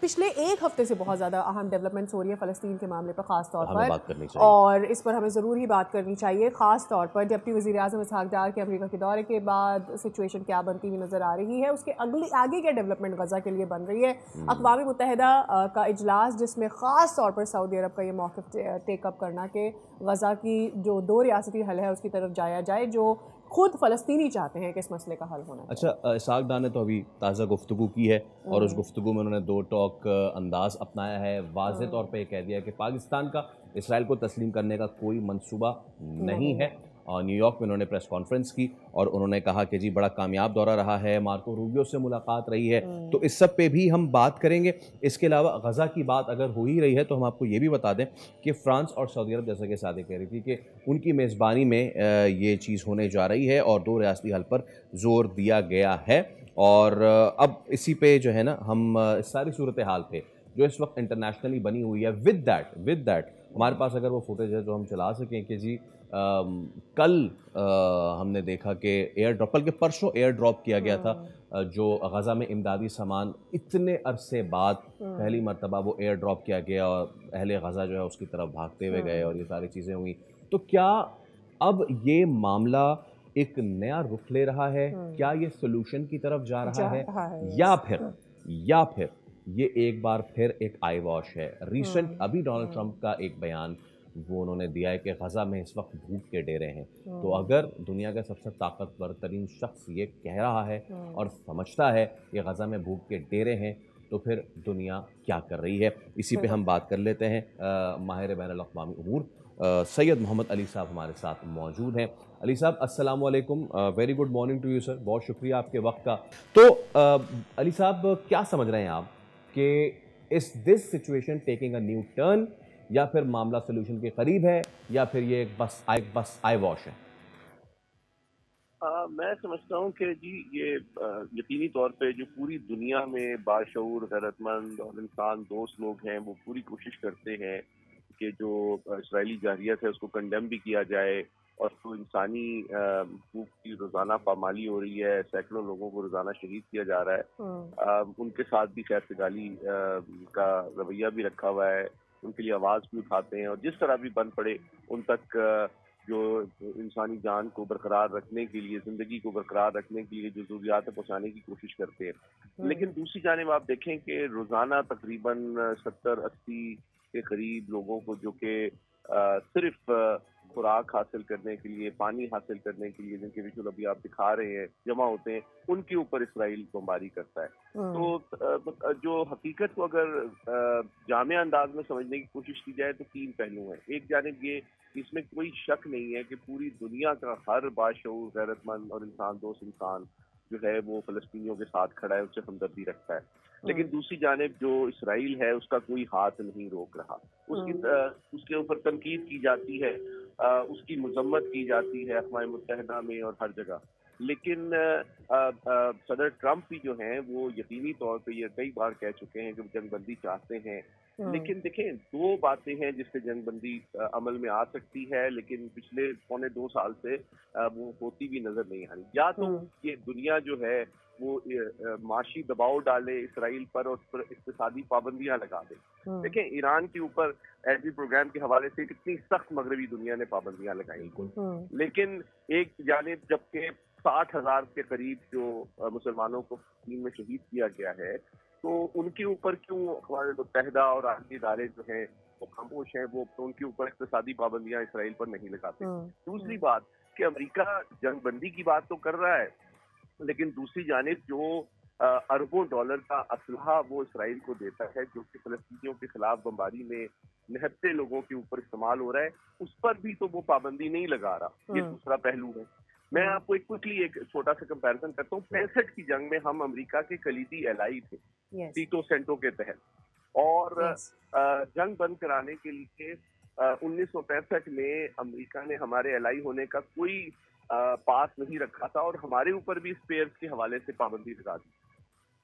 پچھلے ایک ہفتے سے بہت زیادہ اہم ڈیولپمنٹس ہو رہی ہے فلسطین کے معاملے پر خاص طور پر، اور اس پر ہمیں ضرور ہی بات کرنی چاہیے. خاص طور پر ڈپٹی وزیر اعظم اسحاق ڈار کے امریکہ کے دورے کے بعد سچویشن کیا بنتی ہوئی نظر آ رہی ہے، اس کے آگے کیا ڈیولپمنٹ غزہ کے لیے بن رہی ہے. اقوام متحدہ کا اجلاس جس میں خاص طور پر سعودی عرب کا یہ موقف ٹیک اپ کرنا کہ غزہ کی جو 2 ریاستی حل ہے اس کی طرف جایا جائے، جو خود فلسطینی چاہتے ہیں کہ اس مسئلے کا حل ہونا ہے. اچھا، اسحاق ڈار نے تو ابھی تازہ گفتگو کی ہے اور اس گفتگو میں انہوں نے 2 ٹاک انداز اپنایا ہے. واضح طور پہ یہ کہہ دیا ہے کہ پاکستان کا اسرائیل کو تسلیم کرنے کا کوئی منصوبہ نہیں ہے. اور نیو یارک میں انہوں نے پریس کانفرنس کی اور انہوں نے کہا کہ جی بڑا کامیاب دورہ رہا ہے، مارکو روبیو سے ملاقات رہی ہے. تو اس سب پہ بھی ہم بات کریں گے. اس کے علاوہ غزہ کی بات اگر ہو ہی رہی ہے تو ہم آپ کو یہ بھی بتا دیں کہ فرانس اور سعودی عرب، جیسا کہ سعادت کہہ رہی تھی کہ ان کی میزبانی میں یہ چیز ہونے جا رہی ہے اور 2 ریاستی حل پر زور دیا گیا ہے. اور اب اسی پہ جو ہے نا ہم اس ساری صورتحال پہ جو اس وقت انٹرنیشنلی بنی ہوئی ہے ود دیٹ ہمارے پاس اگر وہ فوٹیج ہے جو ہم چلا سکیں کہ جی کل ہم نے دیکھا کہ ایئر ڈراپ، بلکہ پرسوں ایئر ڈراپ کیا گیا تھا جو غزہ میں امدادی سامان اتنے عرصے بعد پہلی مرتبہ وہ ایئر ڈراپ کیا گیا اور اہل غزہ جو ہے اس کی طرف بھاگتے ہوئے گئے اور یہ ساری چیزیں ہوئیں. تو کیا اب یہ معاملہ ایک نیا رخ لے رہا ہے؟ کیا یہ سولوشن کی طرف جا رہا ہے یا پھر یہ ایک بار پھر ایک آئی واش ہے؟ ریسنٹ ابھی ڈونلڈ ٹرمپ کا ایک بیان وہ انہوں نے دیا ہے کہ غزہ میں اس وقت بھوک کے ڈیرے ہیں. تو اگر دنیا کا سب سے طاقتور ترین شخص یہ کہہ رہا ہے اور سمجھتا ہے کہ غزہ میں بھوک کے ڈیرے ہیں تو پھر دنیا کیا کر رہی ہے؟ اسی پہ ہم بات کر لیتے ہیں. ماہر بین الاقوامی امور سید محمد علی صاحب ہمارے ساتھ موجود ہیں. علی صاحب السلام علیکم، very good morning to you sir. بہت شکریہ آپ کے وقت کا. تو علی صاحب کیا سمجھ رہے ہیں آپ کہ اس this situation taking a new turn, یا پھر معاملہ سولوشن کے قریب ہے، یا پھر یہ بس آئی واش ہے؟ میں سمجھتا ہوں کہ جی یہ یقینی طور پہ جو پوری دنیا میں باشعور، غیرت مند اور انسان دوست لوگ ہیں وہ پوری کوشش کرتے ہیں کہ جو اسرائیلی جارحیت ہے اس کو کنڈیم بھی کیا جائے، اور جو انسانی حقوق کی روزانہ پامالی ہو رہی ہے، سینکڑوں لوگوں کو روزانہ شہید کیا جا رہا ہے، ان کے ساتھ بھی خیر سگالی کا رویہ بھی رکھا ہوا ہے، ان کے لیے آواز بھی اٹھاتے ہیں، اور جس طرح بھی بن پڑے ان تک جو انسانی جان کو برقرار رکھنے کے لیے، زندگی کو برقرار رکھنے کے لیے جو ضروریات پہنچانے کی کوشش کرتے ہیں. لیکن دوسری جانب آپ دیکھیں کہ روزانہ تقریباً 70-80 کے قریب لوگوں کو جو کہ صرف خوراک حاصل کرنے کے لیے، پانی حاصل کرنے کے لیے، جن کے ویژول ابھی آپ دکھا رہے ہیں جمع ہوتے ہیں، ان کے اوپر اسرائیل بمباری کرتا ہے. تو جو حقیقت کو اگر جامع انداز میں سمجھنے کی کوشش کی جائے تو 3 پہلو ہیں. ایک جانب یہ، اس میں کوئی شک نہیں ہے کہ پوری دنیا کا ہر باشعور، غیرت مند اور انسان دوست انسان جو ہے وہ فلسطینیوں کے ساتھ کھڑا ہے، اس سے ہمدردی رکھتا ہے. لیکن دوسری جانب جو اسرائیل ہے اس کا کوئی ہاتھ نہیں روک رہا. اس کے اوپر تنقید کی جاتی ہے، اس کی مذمت کی جاتی ہے اقوام متحدہ میں اور ہر جگہ. لیکن صدر ٹرمپ بھی جو ہیں وہ یقینی طور پہ یہ کئی بار کہہ چکے ہیں کہ جنگ بندی چاہتے ہیں. لیکن دیکھیں 2 باتیں ہیں جس سے جنگ بندی عمل میں آ سکتی ہے، لیکن پچھلے 2.25 سال سے وہ ہوتی بھی نظر نہیں آ رہی. یا تو یہ دنیا جو ہے وہ معاشی دباؤ ڈالے اسرائیل پر اور اس پر اقتصادی پابندیاں لگا دے. دیکھیں ایران کے اوپر ایٹمی پروگرام کے حوالے سے کتنی سخت مغربی دنیا نے پابندیاں لگائیں، لیکن ایک جانب جبکہ 60,000 کے قریب جو مسلمانوں کو فلسطین میں شہید کیا گیا ہے، تو ان کے اوپر کیوں اقوام متحدہ اور عالمی ادارے جو ہیں وہ خاموش ہیں، وہ ان کے اوپر اقتصادی پابندیاں اسرائیل پر نہیں لگاتے. دوسری بات کہ امریکہ جنگ بندی کی بات تو کر رہا ہے، لیکن دوسری جانب جو اربوں ڈالر کا اسلحہ وہ اسرائیل کو دیتا ہے جو کہ فلسطینیوں کے خلاف بمباری میں نہتے لوگوں کے اوپر استعمال ہو رہا ہے، اس پر بھی تو وہ پابندی نہیں لگا رہا. یہ دوسرا پہلو ہے. میں آپ کو ایک چھوٹا سا کمپیرزن کرتا ہوں. 65 کی جنگ میں ہم امریکہ کے کلیدی الائی تھے ٹیٹو سینٹو کے تحت، اور جنگ بند کرانے کے لیے 1965 میں امریکہ نے ہمارے الائی ہونے کا کوئی پاس نہیں رکھا تھا، اور ہمارے اوپر بھی اسپیئرز کے حوالے سے پابندی لگا دی.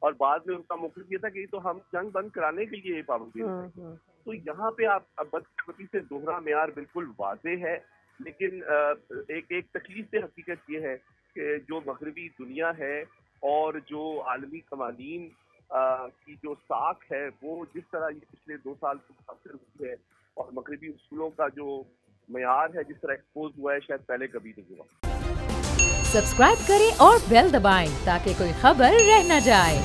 اور بعد میں ان کا موقف یہ تھا کہ تو ہم جنگ بند کرانے کے لیے یہ پابندی لگائیں. تو یہاں پہ آپ بدقسمتی سے دوہرا معیار بالکل واضح ہے. لیکن ایک تکلیف سے حقیقت یہ ہے کہ جو مغربی دنیا ہے اور جو عالمی قوانین کی جو ساکھ ہے وہ جس طرح یہ پچھلے 2 سال متاثر ہوئی ہے اور مغربی اصولوں کا جو معیار ہے جس طرح ایکسپوز ہوا ہے شاید پہلے کبھی نہیں ہوا. سبسکرائب کریں اور بیل دبائیں تاکہ کوئی خبر رہ نہ جائے.